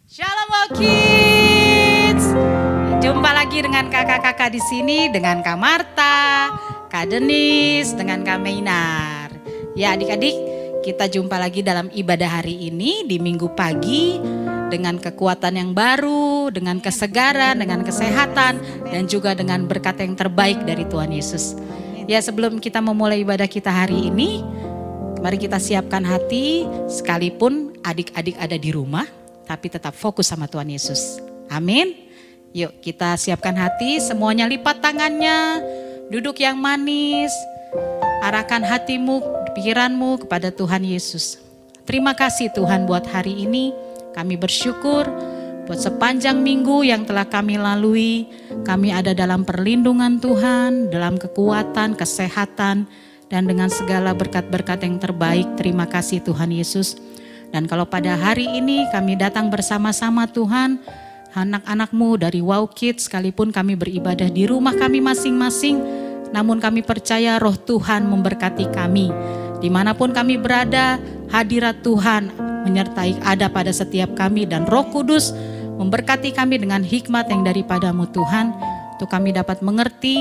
Shalom Wow Kids. Jumpa lagi dengan kakak-kakak di sini, dengan Kak Marta, Kak Denis, dengan Kak Meinar. Ya adik-adik, kita jumpa lagi dalam ibadah hari ini di minggu pagi dengan kekuatan yang baru, dengan kesegaran, dengan kesehatan, dan juga dengan berkat yang terbaik dari Tuhan Yesus. Ya, sebelum kita memulai ibadah kita hari ini, mari kita siapkan hati, sekalipun adik-adik ada di rumah, tapi tetap fokus sama Tuhan Yesus. Amin. Yuk kita siapkan hati, semuanya lipat tangannya, duduk yang manis, arahkan hatimu, pikiranmu kepada Tuhan Yesus. Terima kasih Tuhan buat hari ini, kami bersyukur buat sepanjang minggu yang telah kami lalui. Kami ada dalam perlindungan Tuhan, dalam kekuatan, kesehatan, dan dengan segala berkat-berkat yang terbaik. Terima kasih Tuhan Yesus. Dan kalau pada hari ini kami datang bersama-sama Tuhan, anak-anakmu dari Wow Kids, sekalipun kami beribadah di rumah kami masing-masing, namun kami percaya roh Tuhan memberkati kami. Dimanapun kami berada, hadirat Tuhan menyertai ada pada setiap kami, dan Roh Kudus memberkati kami dengan hikmat yang daripadamu Tuhan, untuk kami dapat mengerti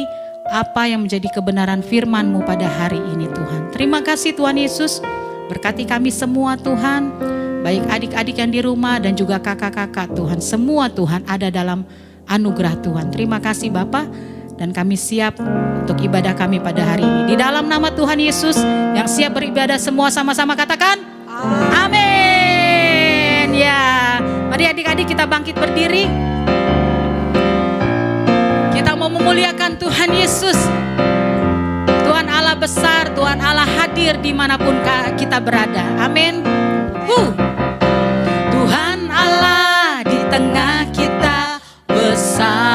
apa yang menjadi kebenaran firman-Mu pada hari ini Tuhan. Terima kasih Tuhan Yesus, berkati kami semua Tuhan, baik adik-adik yang di rumah dan juga kakak-kakak Tuhan. Semua Tuhan ada dalam anugerah Tuhan. Terima kasih Bapa, dan kami siap untuk ibadah kami pada hari ini. Di dalam nama Tuhan Yesus, yang siap beribadah semua sama-sama katakan amin. Ya, mari adik-adik kita bangkit berdiri. Kita mau memuliakan Tuhan Yesus. Tuhan Allah besar, Tuhan Allah hadir dimanapun kita berada. Amin. Tuhan Allah di tengah kita besar-besar.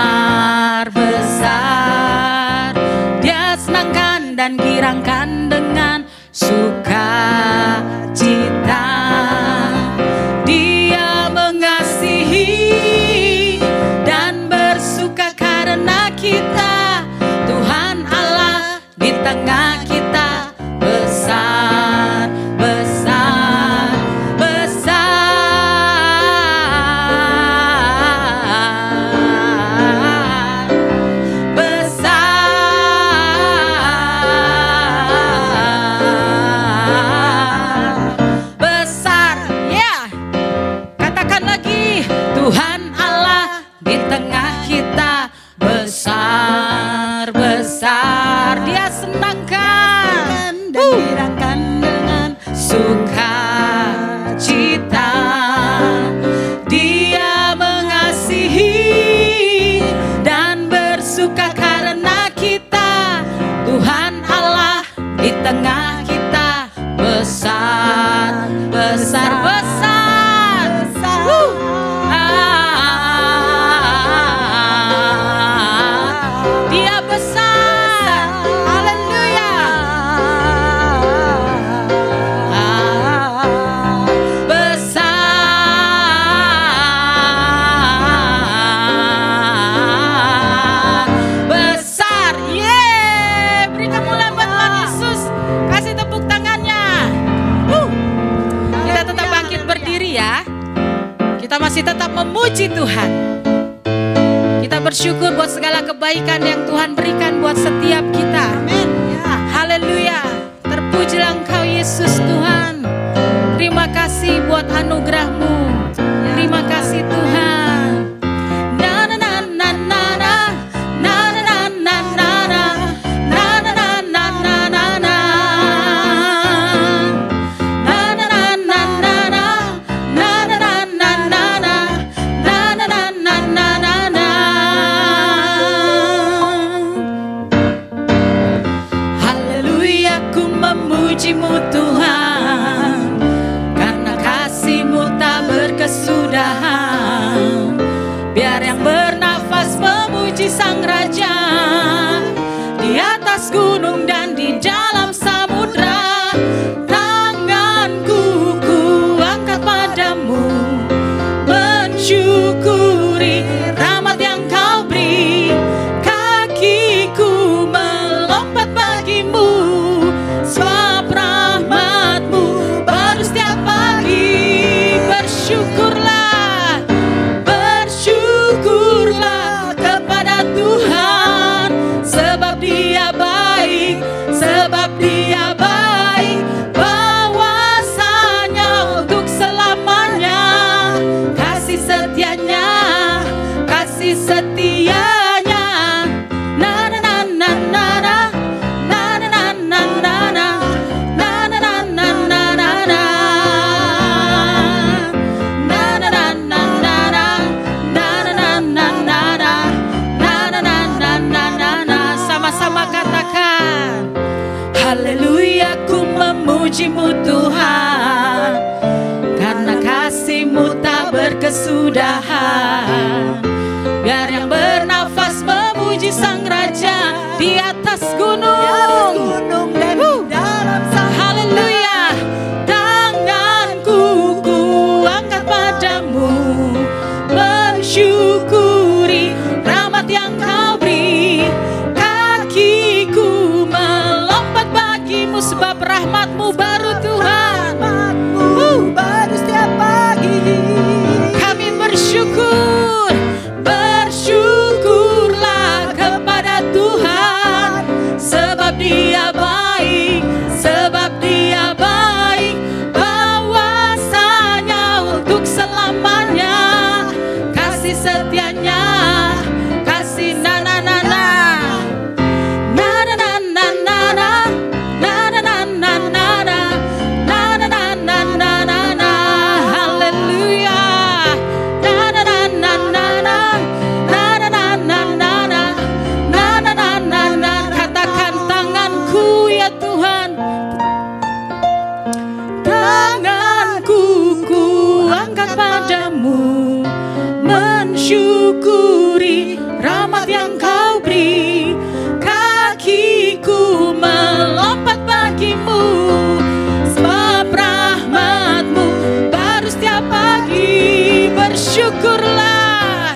Dia senangkan dan girangkan dengan sukacita. Dia mengasihi dan bersuka karena kita. Tuhan Allah di tengah kita besar, besar, besar, besar, besar. Ya, katakan lagi, Tuhan Allah di tengah kita besar, besar. Dia senangkan dan girangkan dengan sukacita. Dia mengasihi dan bersuka karena kita. Tuhan Allah di tengah kita besar, besar, besar, besar. Dia besar. Haleluya. Besar. Besar. Yeay. Berikan mulai buat Tuhan Yesus. Kasih tepuk tangannya. Kita tetap bangkit berdiri ya. Kita masih tetap memuji Tuhan. Kita bersyukur buat segala kebaikan yang Tuhan berikan buat setiap kita. Amin. Haleluya. Terpujilah Engkau Yesus Tuhan. Terima kasih buat anugerah-Mu. Terima kasih Tuhan. Na na na na na na. Na na na na na na. Na na na na na na na. Na na na na na na. Na na na na na na. Na na na na na na. Haleluya, ku memuji-Mu Tuhan, karena kasih-Mu tak berkesudahan. Biar yang bernafas memuji Sang Raja, di atas gunung dan di dalam samudra. Tanganku ku angkat padamu, mensyukuri rahmat yang Kau beri. Kakiku melompat bagimu, sebab rahmat-Mu baru setiap pagi. Bersyukurlah kesudahan. Biar yang bernafas memuji Sang Raja di atas gunung dan dalam samudra. Haleluya. Tanganku kuangkat padamu, mensyukuri rahmat yang Kau beri. Kakiku melompat bagimu, sebab rahmat-Mu baru Tuhan. Baru setiap pagi. Kami bersyukur, bersyukurlah kepada Tuhan, sebab Dia baik, sebab Dia baik, bahwasanya untuk selamanya kasih setianya, kasih na-na-na-na. Katakan tanganku ya Tuhan, tanganku kuangkat padamu, mensyukuri rahmat yang Kau beri. Kakiku melompat bagimu, sebab rahmat-Mu baru setiap pagi. Bersyukurlah,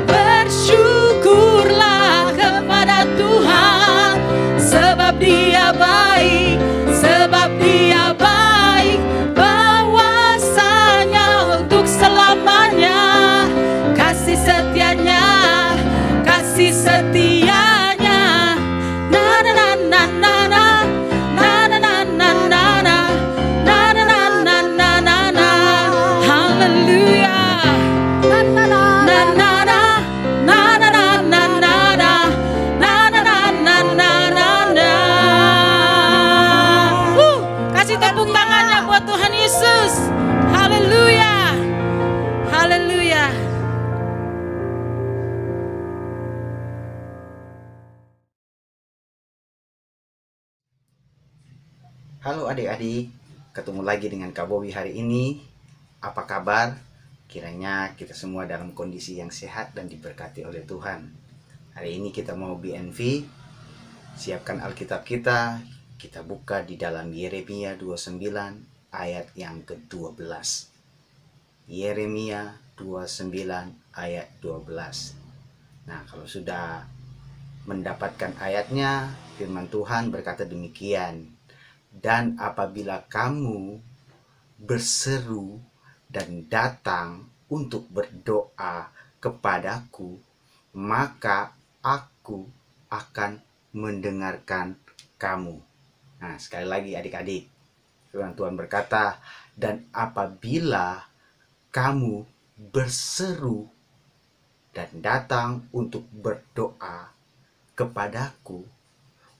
bersyukurlah kepada Tuhan, sebab Dia baik, sebab Dia baik, bahwasanya untuk selamanya kasih setianya, kasih setianya. Na-na-na-na-na-na, na-na-na-na-na-na, na-na-na-na-na-na. Haleluya. Na-na-na-na-na, na-na-na-na-na, na-na-na-na-na-na. Kasih tepuk tangannya buat Tuhan Yesus. Haleluya. Haleluya. Halo adik-adik, ketemu lagi dengan Kak Bobi hari ini. Apa kabar? Kiranya kita semua dalam kondisi yang sehat dan diberkati oleh Tuhan. Hari ini kita mau BNV. Siapkan Alkitab kita. Kita buka di dalam Yeremia 29 ayat yang ke-12. Yeremia 29 ayat 12. Nah, kalau sudah mendapatkan ayatnya, firman Tuhan berkata demikian. Dan apabila kamu berseru dan datang untuk berdoa kepadaku, maka aku akan mendengarkan kamu. Nah, sekali lagi adik-adik, firman Tuhan berkata, dan apabila kamu berseru dan datang untuk berdoa kepadaku,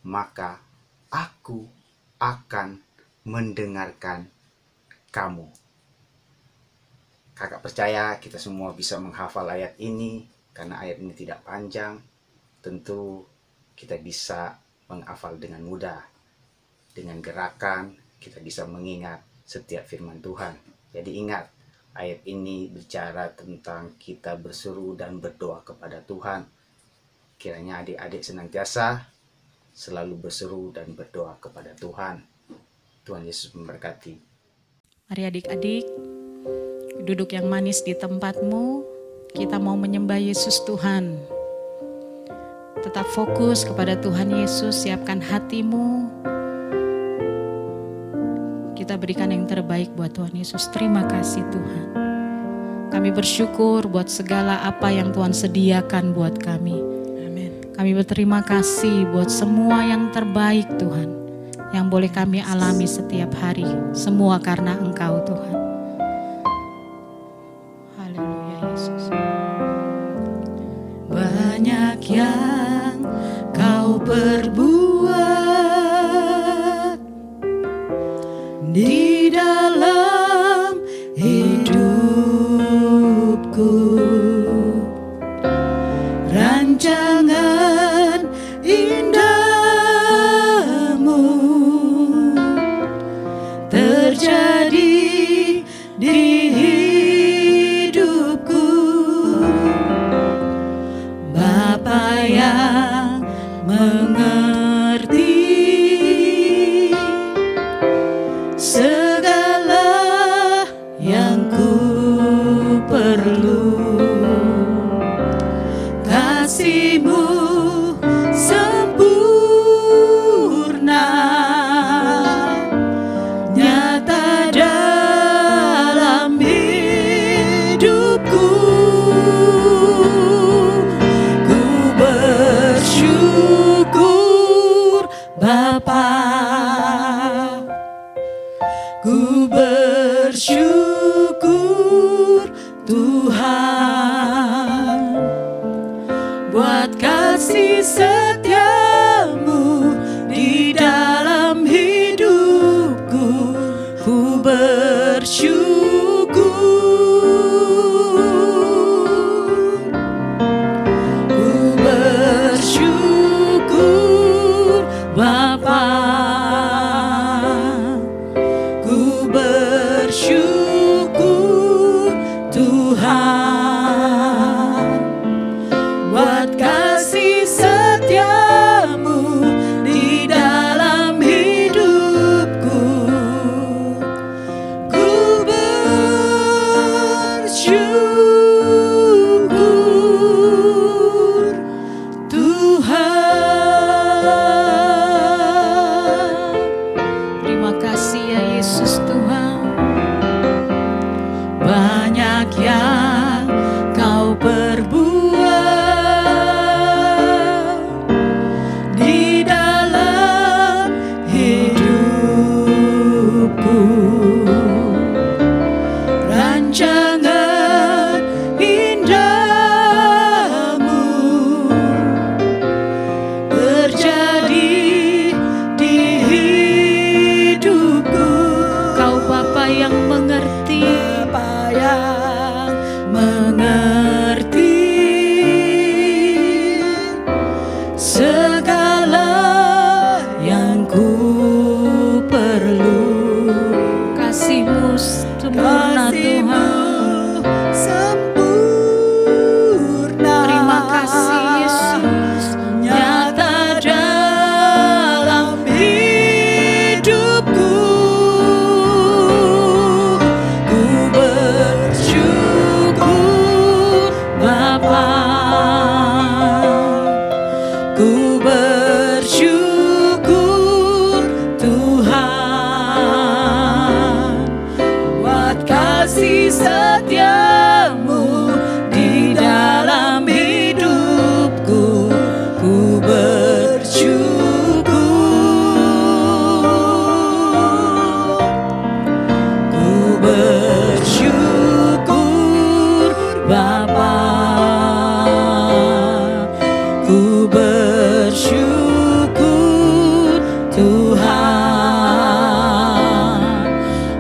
maka aku akan mendengarkan kamu. Kakak percaya kita semua bisa menghafal ayat ini, karena ayat ini tidak panjang. Tentu kita bisa menghafal dengan mudah. Dengan gerakan kita bisa mengingat setiap firman Tuhan. Jadi ingat, ayat ini bicara tentang kita berseru dan berdoa kepada Tuhan. Kiranya adik-adik senantiasa selalu berseru dan berdoa kepada Tuhan. Tuhan Yesus memberkati. Mari adik-adik, duduk yang manis di tempatmu. Kita mau menyembah Yesus Tuhan. Tetap fokus kepada Tuhan Yesus, siapkan hatimu. Kita berikan yang terbaik buat Tuhan Yesus. Terima kasih Tuhan. Kami bersyukur buat segala apa yang Tuhan sediakan buat kami. Kami berterima kasih buat semua yang terbaik Tuhan, yang boleh kami alami setiap hari. Semua karena Engkau Tuhan. Haleluya Yesus. Banyak yang Kau perbuat di dalam hidupku. Rancangan indahmu terjadi di hidup hidupku. Ku bersyukur Bapa, ku bersyukur Tuhan buat kasih setiamu di dalam hidupku. Ku bersyukur, ku bersyukur Bapa, ku bersyukur Tuhan buat kasih setiamu di dalam hidupku. Ku bersyukur Tuhan. Terima kasih ya Yesus Tuhan. Banyak yang kau perbuat di dalam hidupku. Rancangan indahmu terjadi di hidupku. Kau Bapa yang mengerti, Bapa yang mengerti segala yang ku perlu. kasih-Mu sempurna Tuhan. Sempurna. Terima kasih Yesus. Nyata dalam hidupku. Ku bersyukur Bapa, ku bersyukur Tuhan buat kasih setiamu di dalam hidupku. Ku bersyukur, ku bersyukur Bapa, ku bersyukur Tuhan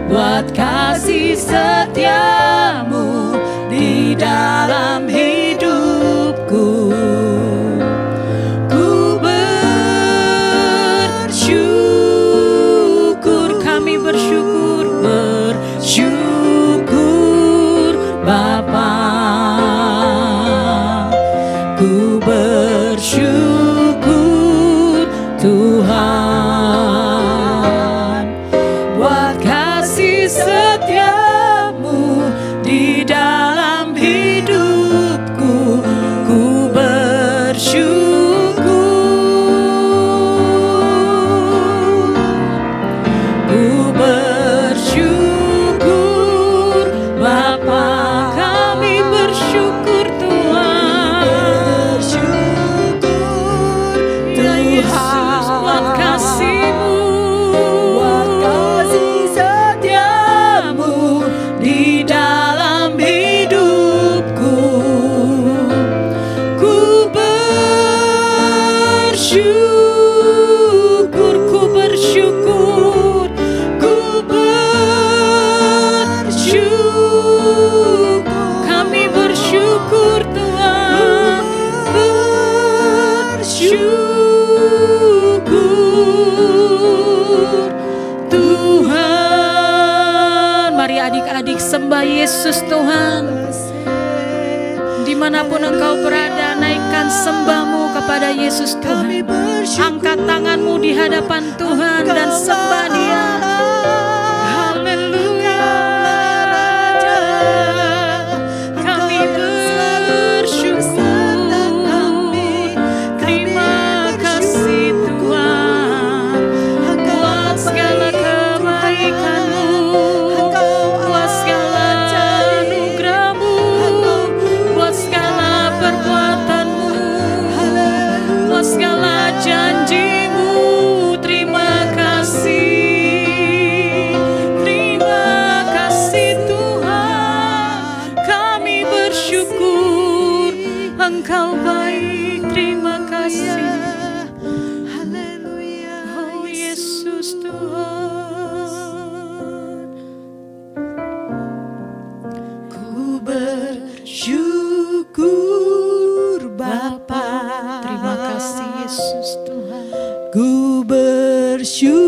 buat kasih setiamu di dalam hidupku. Ku bersyukur, kami bersyukur, bersyukur Bapa, ku bersyukur Tuhan buat kasih setiamu di dalam hidupku. Ku bersyukur, ku bersyukur Bapa, kami bersyukur Tuhan. Bersyukur Ya Yesus buat Tuhan kasih-Mu. buat kasih setiamu di dalam hidupku. Ku bersyukur, ku bersyukur, ku bersyukur. Kami bersyukur Tuhan, bersyukur Tuhan. Mari adik-adik sembah Yesus Tuhan. Dimanapun engkau berada, naikkan sembahmu kepada Yesus Tuhan. Angkat tanganmu di hadapan Tuhan dan sembah Dia. Haleluya. Kami bersyukur. Terima kasih Tuhan buat segala kebaikan-Mu, buat segala anugerah-Mu. Engkau baik, terima kasih. Haleluya. Oh Yesus Tuhan. Ku bersyukur Bapa. Terima kasih Yesus Tuhan. Ku bersyukur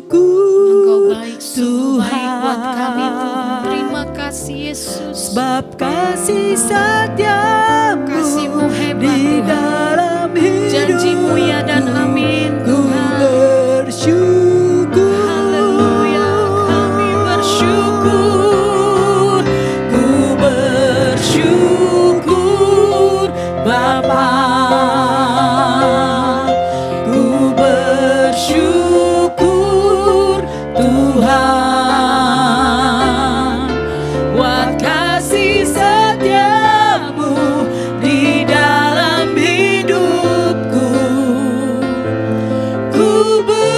Engkau baik, sungguh baik buat kami Tuhan. Tuhan. Terima kasih Yesus. Sebab kasih setiamu Kasih-Mu hebat di Tuhan. dalam hidup. Janji-Mu ya dan amin Ku Tuhan. bersyukur. Haleluya, kami bersyukur. Ku bersyukur Bapa. Ku bersyukur Tuhan buat kasih setiamu di dalam hidupku. Ku bersyukur.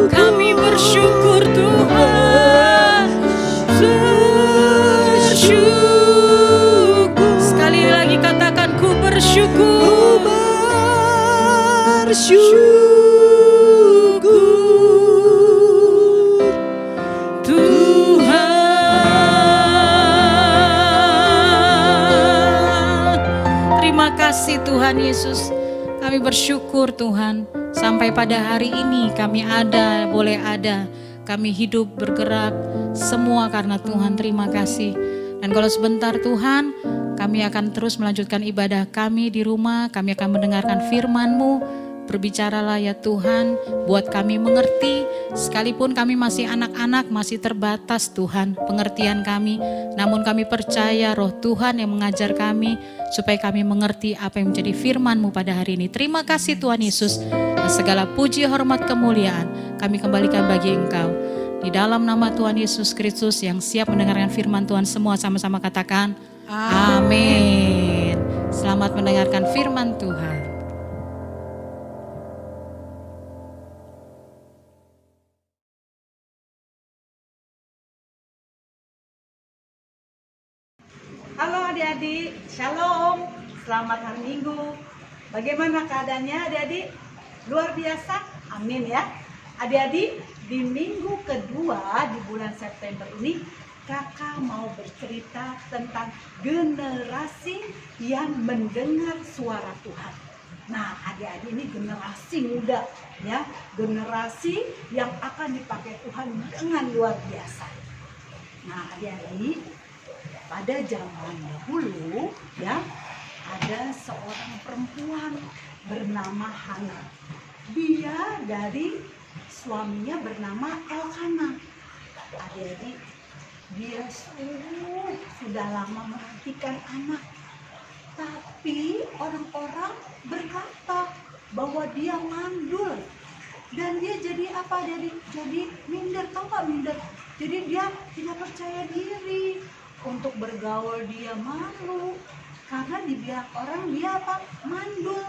Kami bersyukur Tuhan. Bersyukur. Sekali lagi katakan ku Ku bersyukur. bersyukur Tuhan. Terima kasih Tuhan Yesus. Kami bersyukur Tuhan. Sampai pada hari ini kami ada, boleh ada. Kami hidup, bergerak. Semua karena Tuhan, terima kasih. Dan kalau sebentar Tuhan, kami akan terus melanjutkan ibadah kami di rumah. Kami akan mendengarkan firman-Mu. Berbicaralah ya Tuhan, buat kami mengerti. Sekalipun kami masih anak-anak, masih terbatas Tuhan pengertian kami. Namun kami percaya roh Tuhan yang mengajar kami, supaya kami mengerti apa yang menjadi firman-Mu pada hari ini. Terima kasih Tuhan Yesus. Dan segala puji, hormat, kemuliaan kami kembalikan bagi Engkau. Di dalam nama Tuhan Yesus Kristus yang siap mendengarkan firman Tuhan, semua sama-sama katakan amin. Selamat mendengarkan firman Tuhan. Halo adik-adik, shalom, selamat hari Minggu. Bagaimana keadaannya adik-adik? Luar biasa, amin ya. Adik-adik, di minggu kedua di bulan September ini, kakak mau bercerita tentang generasi yang mendengar suara Tuhan. Nah adik-adik ini generasi muda ya, generasi yang akan dipakai Tuhan dengan luar biasa. Nah adik-adik, pada zaman dahulu ya, ada seorang perempuan bernama Hana. Dia dari suaminya bernama Elkana. Adik-adik, dia sudah lama memperhatikan anak. Tapi orang-orang berkata bahwa dia mandul. Dan dia jadi apa? Jadi minder, tahu nggak minder? Jadi dia tidak percaya diri. Untuk bergaul dia malu, karena dibilang orang dia apa? Mandul,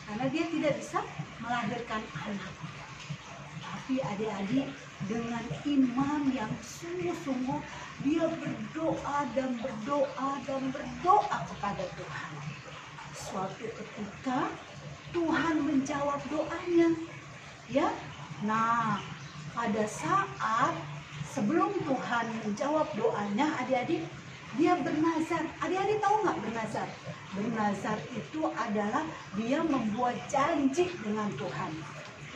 karena dia tidak bisa melahirkan anak. Tapi adik-adik, dengan iman yang sungguh-sungguh, dia berdoa dan berdoa dan berdoa kepada Tuhan. Suatu ketika Tuhan menjawab doanya, ya. Nah, pada saat sebelum Tuhan menjawab doanya, adik-adik, dia bernazar. Adik-adik tahu nggak bernazar? Bernazar itu adalah dia membuat janji dengan Tuhan.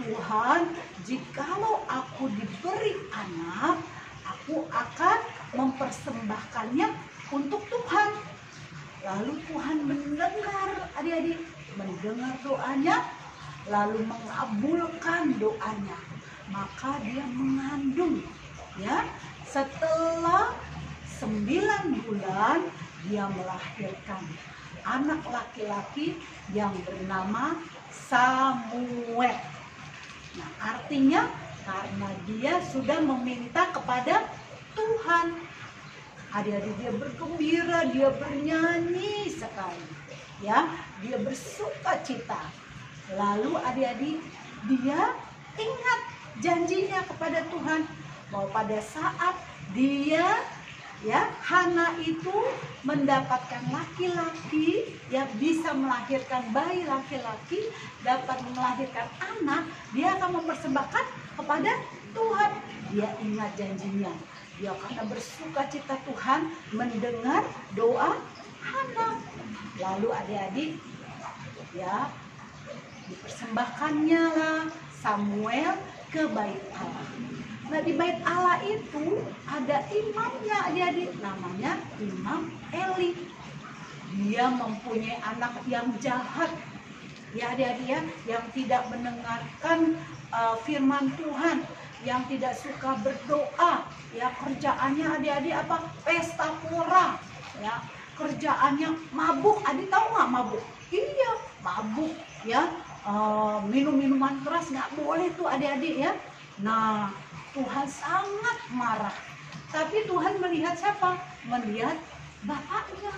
Tuhan, jikalau aku diberi anak, aku akan mempersembahkannya untuk Tuhan. Lalu Tuhan mendengar adik-adik, mendengar doanya, lalu mengabulkan doanya. Maka dia mengandung, ya. Setelah 9 bulan dia melahirkan anak laki-laki yang bernama Samuel. Nah, artinya karena dia sudah meminta kepada Tuhan. Adik-adik, dia bergembira, dia bernyanyi sekali, ya, dia bersuka cita. Lalu adik-adik, dia ingat janjinya kepada Tuhan bahwa pada saat dia ya, Hana itu mendapatkan laki-laki, ya, bisa melahirkan bayi laki-laki, dapat melahirkan anak, dia akan mempersembahkan kepada Tuhan. Dia ingat janjinya. Dia karena bersuka cita Tuhan mendengar doa Hana. Lalu adik-adik, ya, dipersembahkannya lah Samuel ke bait Allah. Nah, di bait Allah itu ada imamnya adik-adik, namanya Imam Eli. Dia mempunyai anak yang jahat, ya adik-adik ya, yang tidak mendengarkan firman Tuhan, yang tidak suka berdoa, ya, kerjaannya adik-adik apa? Pesta pora, ya, kerjaannya mabuk. Adik tahu nggak mabuk? Iya, mabuk, ya, minum minuman keras nggak boleh tuh adik-adik ya. Nah, Tuhan sangat marah. Tapi Tuhan melihat siapa? Melihat bapaknya,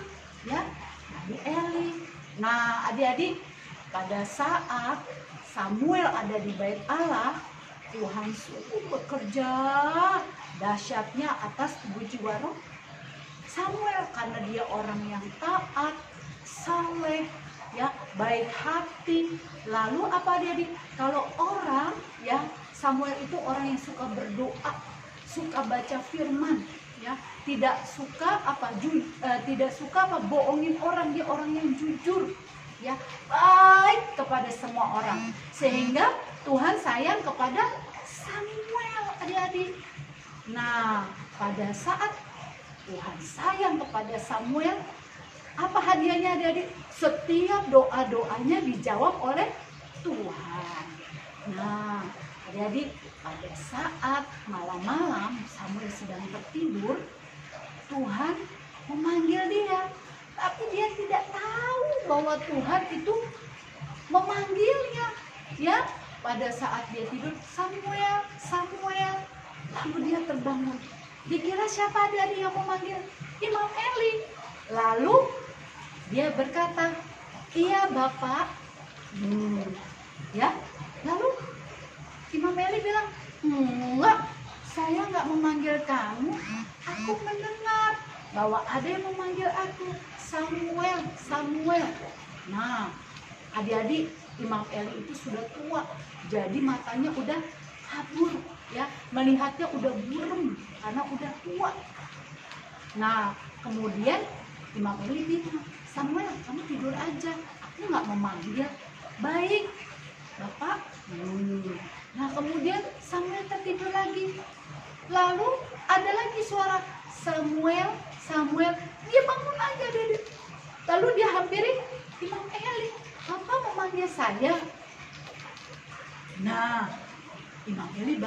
ya, Nabi Eli. Nah, adik-adik, pada saat Samuel ada di bait Allah, Tuhan sungguh bekerja dahsyatnya atas tubuh jiwa roh Samuel, karena dia orang yang taat, saleh, ya, baik hati. Lalu apa adik-adik? Kalau orang, ya, Samuel itu orang yang suka berdoa, suka baca firman, ya, tidak suka bohongin orang, dia orang yang jujur, ya, baik kepada semua orang, sehingga Tuhan sayang kepada Samuel adik-adik. Nah, pada saat Tuhan sayang kepada Samuel, apa hadiahnya adik-adik? Setiap doa-doanya dijawab oleh Tuhan. Nah, adik-adik, pada saat malam-malam Samuel sedang tertidur, Tuhan memanggil dia. Tapi dia tidak tahu bahwa Tuhan itu memanggilnya. Ya, pada saat dia tidur, Samuel, Samuel. Lalu dia terbangun. Dikira siapa adik-adik yang memanggil? Imam Eli. Lalu dia berkata, iya Bapak. Ya, lalu Imam Eli bilang, enggak, saya enggak memanggil kamu. Aku mendengar bahwa ada yang memanggil aku, Samuel, Samuel. Nah, adik-adik, Imam Eli itu sudah tua, jadi matanya udah kabur, ya, melihatnya udah buram karena udah tua. Nah, kemudian Imam Eli bilang, Samuel, kamu tidur aja, aku nggak memanggil. Baik, Bapak. Nah, kemudian Samuel tertidur lagi. Lalu ada lagi suara Samuel, Samuel. Dia bangun aja deh. Lalu dia hampiri Imam Eli. Bapak memanggil saya. Nah, Imam Eli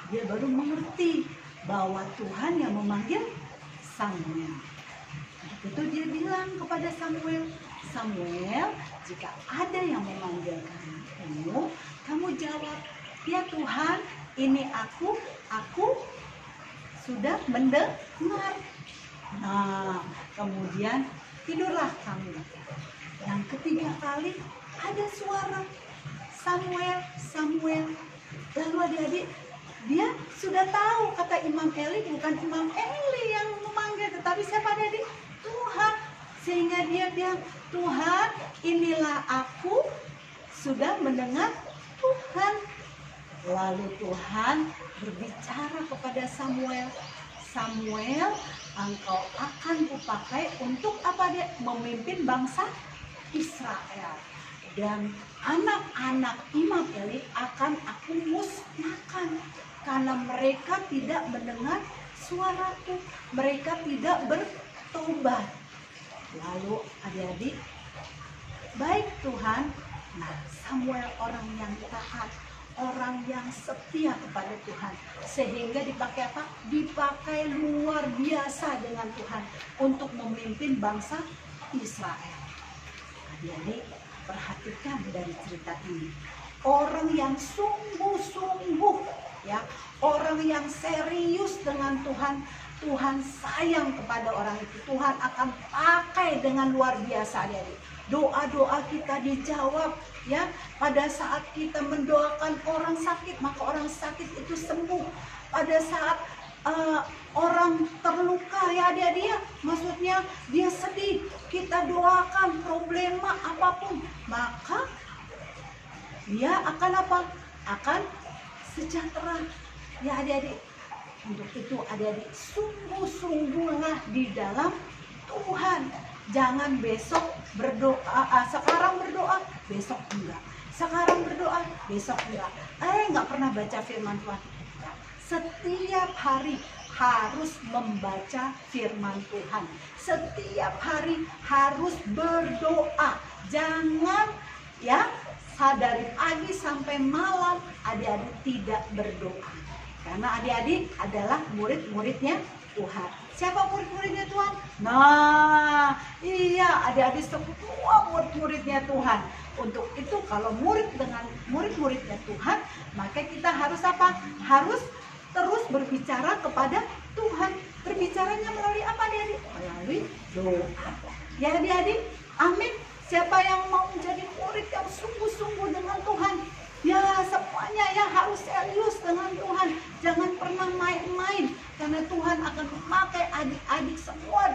dia baru mengerti bahwa Tuhan yang memanggil Samuel. Itu dia bilang kepada Samuel, Samuel, jika ada yang memanggil kamu jawab, ya Tuhan, ini aku sudah mendengar. Nah, kemudian tidurlah kamu. Yang ketiga kali ada suara Samuel, Samuel. Lalu adik-adik, dia sudah tahu kata Imam Eli, bukan Imam Eli yang memanggil, tetapi siapa adik-adik? Tuhan. Sehingga dia bilang, Tuhan, inilah aku sudah mendengar Tuhan. Lalu Tuhan berbicara kepada Samuel, Samuel, engkau akan kupakai untuk apa dia? Memimpin bangsa Israel. Dan anak-anak Imam Eli akan aku musnahkan karena mereka tidak mendengar suaraku, mereka tidak bertobat. Lalu adik-adik, baik Tuhan. Nah, Samuel orang yang taat, orang yang setia kepada Tuhan, sehingga dipakai apa? Dipakai luar biasa dengan Tuhan untuk memimpin bangsa Israel. Adik-adik, perhatikan dari cerita ini, orang yang sungguh-sungguh, ya, orang yang serius dengan Tuhan. Tuhan sayang kepada orang itu. Tuhan akan pakai dengan luar biasa, adik-adik. Doa-doa kita dijawab, ya. Pada saat kita mendoakan orang sakit, maka orang sakit itu sembuh. Pada saat orang terluka ya adik-adik ya, maksudnya dia sedih, kita doakan problema apapun, maka dia akan apa? Akan sejahtera ya adik-adik. Untuk itu adik-adik, sungguh-sungguhlah di dalam Tuhan. Jangan besok berdoa, sekarang berdoa, besok enggak. Sekarang berdoa, besok enggak. Enggak pernah baca firman Tuhan. Setiap hari harus membaca firman Tuhan. Setiap hari harus berdoa. Jangan ya dari pagi sampai malam adik-adik tidak berdoa. Karena adik-adik adalah murid-muridnya Tuhan. Siapa murid-muridnya Tuhan? Nah, iya, adik-adik semua murid-muridnya Tuhan. Untuk itu kalau murid dengan murid-muridnya Tuhan, maka kita harus apa? Harus terus berbicara kepada Tuhan. Berbicaranya melalui apa adik-adik? Melalui doa. Ya adik-adik, amin. Siapa yang mau menjadi murid yang sungguh-sungguh dengan Tuhan? Ya semuanya ya harus serius dengan Tuhan. Jangan pernah main-main. Karena Tuhan akan memakai adik-adik semua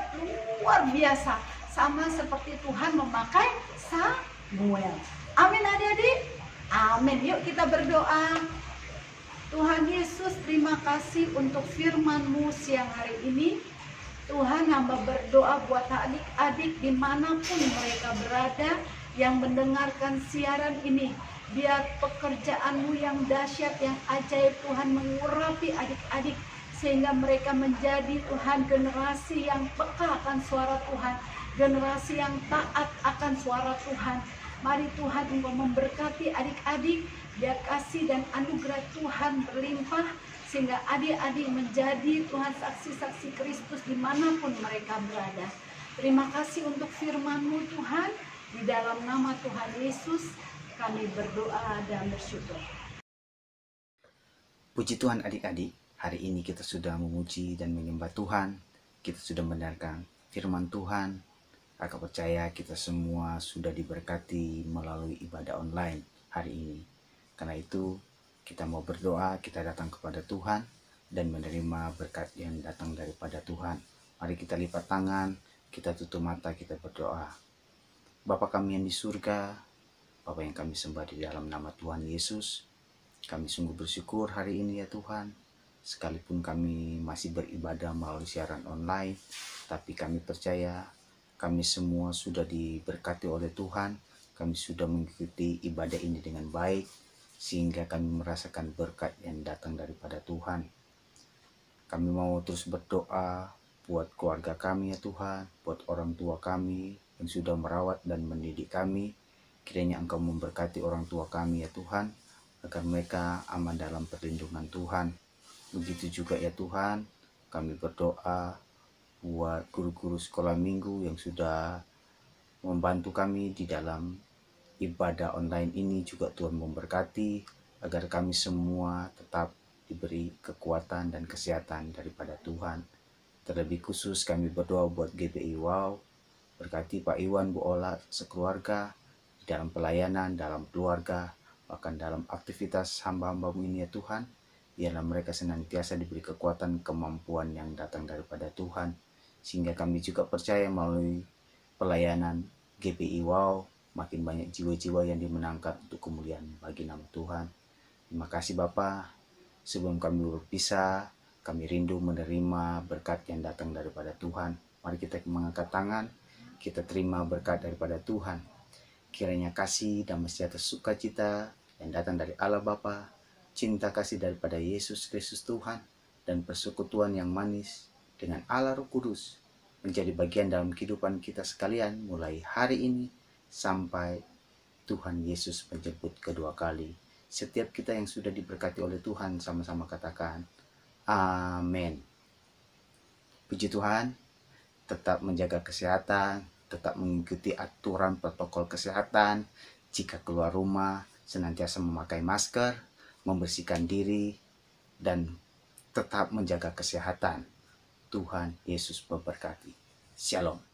luar biasa. Sama seperti Tuhan memakai Samuel. Amin adik-adik. Amin. Yuk kita berdoa. Tuhan Yesus, terima kasih untuk firman-Mu siang hari ini. Tuhan, hamba berdoa buat adik-adik dimanapun mereka berada yang mendengarkan siaran ini. Biar pekerjaan-Mu yang dahsyat, yang ajaib Tuhan mengurapi adik-adik. Sehingga mereka menjadi Tuhan generasi yang peka akan suara Tuhan. Generasi yang taat akan suara Tuhan. Mari Tuhan Engkau memberkati adik-adik. Biar kasih dan anugerah Tuhan berlimpah. Sehingga adik-adik menjadi Tuhan saksi-saksi Kristus dimanapun mereka berada. Terima kasih untuk firman-Mu Tuhan. Di dalam nama Tuhan Yesus kami berdoa dan bersyukur. Puji Tuhan adik-adik, hari ini kita sudah memuji dan menyembah Tuhan. Kita sudah mendengarkan firman Tuhan. Kakak percaya kita semua sudah diberkati melalui ibadah online hari ini. Karena itu kita mau berdoa, kita datang kepada Tuhan dan menerima berkat yang datang daripada Tuhan. Mari kita lipat tangan, kita tutup mata, kita berdoa. Bapa kami yang di surga, Bapa yang kami sembah di dalam nama Tuhan Yesus, kami sungguh bersyukur hari ini ya Tuhan. Sekalipun kami masih beribadah melalui siaran online, tapi kami percaya kami semua sudah diberkati oleh Tuhan. Kami sudah mengikuti ibadah ini dengan baik, sehingga kami merasakan berkat yang datang daripada Tuhan. Kami mau terus berdoa buat keluarga kami ya Tuhan, buat orang tua kami yang sudah merawat dan mendidik kami. Kiranya Engkau memberkati orang tua kami ya Tuhan, agar mereka aman dalam perlindungan Tuhan. Begitu juga ya Tuhan, kami berdoa buat guru-guru sekolah minggu yang sudah membantu kami di dalam ibadah online ini. Juga Tuhan memberkati, agar kami semua tetap diberi kekuatan dan kesehatan daripada Tuhan. Terlebih khusus kami berdoa buat GBI Wow, berkati Pak Iwan, Bu Ola, sekeluarga, dalam pelayanan, dalam keluarga, bahkan dalam aktivitas hamba-hamba-Mu ini ya Tuhan. Biarlah mereka senantiasa diberi kekuatan, kemampuan yang datang daripada Tuhan. Sehingga kami juga percaya melalui pelayanan GPI Wow, makin banyak jiwa-jiwa yang dimenangkan untuk kemuliaan bagi nama Tuhan. Terima kasih Bapa. Sebelum kami berpisah, kami rindu menerima berkat yang datang daripada Tuhan. Mari kita mengangkat tangan, kita terima berkat daripada Tuhan. Kiranya kasih, damai sejahtera, sukacita yang datang dari Allah Bapa, cinta kasih daripada Yesus Kristus Tuhan, dan persekutuan yang manis dengan Allah Roh Kudus menjadi bagian dalam kehidupan kita sekalian mulai hari ini sampai Tuhan Yesus menjemput kedua kali. Setiap kita yang sudah diberkati oleh Tuhan sama-sama katakan amin. Puji Tuhan, tetap menjaga kesehatan, tetap mengikuti aturan protokol kesehatan. Jika keluar rumah, senantiasa memakai masker, membersihkan diri, dan tetap menjaga kesehatan. Tuhan Yesus memberkati. Shalom.